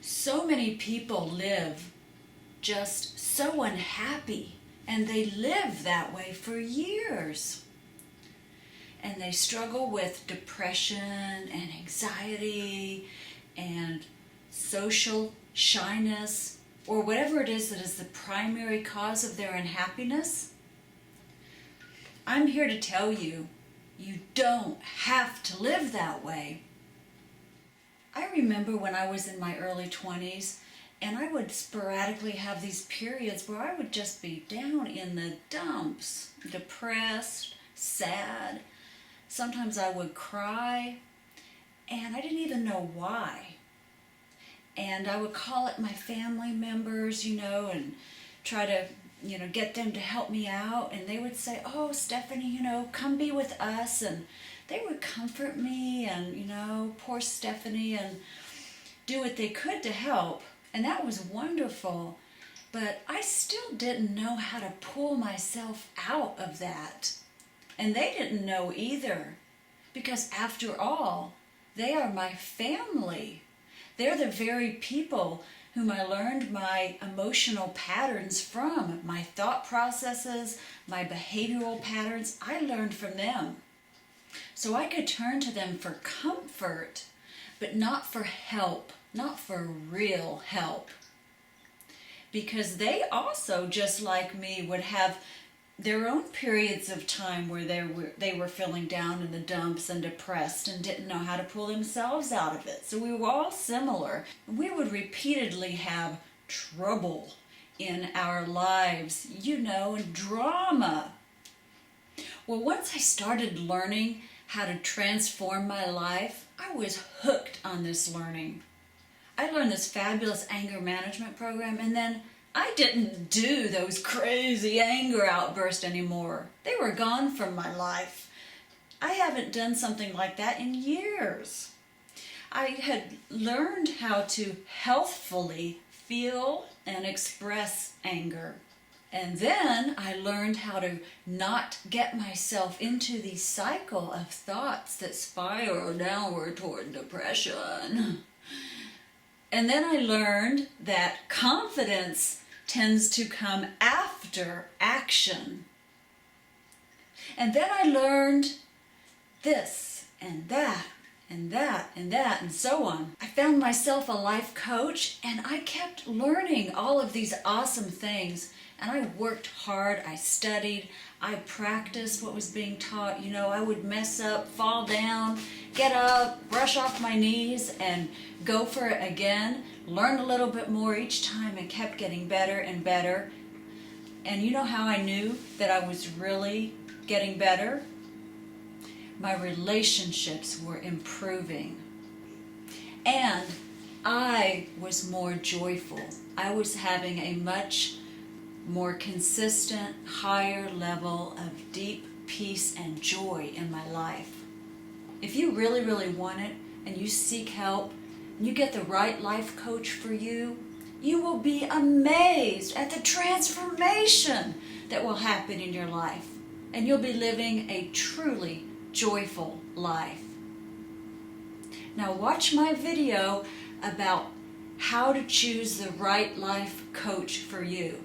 So many people live just so unhappy, and they live that way for years. And they struggle with depression and anxiety and social shyness, or whatever it is that is the primary cause of their unhappiness. I'm here to tell you, you don't have to live that way. I remember when I was in my early 20s, and I would sporadically have these periods where I would just be down in the dumps, depressed, sad. Sometimes I would cry, and I didn't even know why. And I would call up my family members, and try to, get them to help me out. And they would say, "Oh, Stephanie, come be with us." And they would comfort me and, poor Stephanie, and do what they could to help. And that was wonderful. But I still didn't know how to pull myself out of that. And they didn't know either. Because after all, they are my family. They're the very people whom I learned my emotional patterns from, my thought processes, my behavioral patterns. I learned from them. So I could turn to them for comfort, but not for help, not for real help. Because they also, just like me, would have their own periods of time where they were feeling down in the dumps and depressed and didn't know how to pull themselves out of it. So we were all similar. We would repeatedly have trouble in our lives, and drama. Well, once I started learning how to transform my life, I was hooked on this learning. I learned this fabulous anger management program, and then I didn't do those crazy anger outbursts anymore. They were gone from my life. I haven't done something like that in years. I had learned how to healthfully feel and express anger. And then I learned how to not get myself into the cycle of thoughts that spiral downward toward depression. And then I learned that confidence tends to come after action. And then I learned this and that and that and that and so on. I found myself a life coach, and I kept learning all of these awesome things. And I worked hard, I studied, I practiced what was being taught. I would mess up, fall down, get up, brush off my knees, and go for it again. Learn a little bit more each time and kept getting better and better. And you know how I knew that I was really getting better? My relationships were improving. And I was more joyful. I was having a much more consistent, higher level of deep peace and joy in my life. If you really, really want it, and you seek help, and you get the right life coach for you, you will be amazed at the transformation that will happen in your life. And you'll be living a truly joyful life. Now watch my video about how to choose the right life coach for you.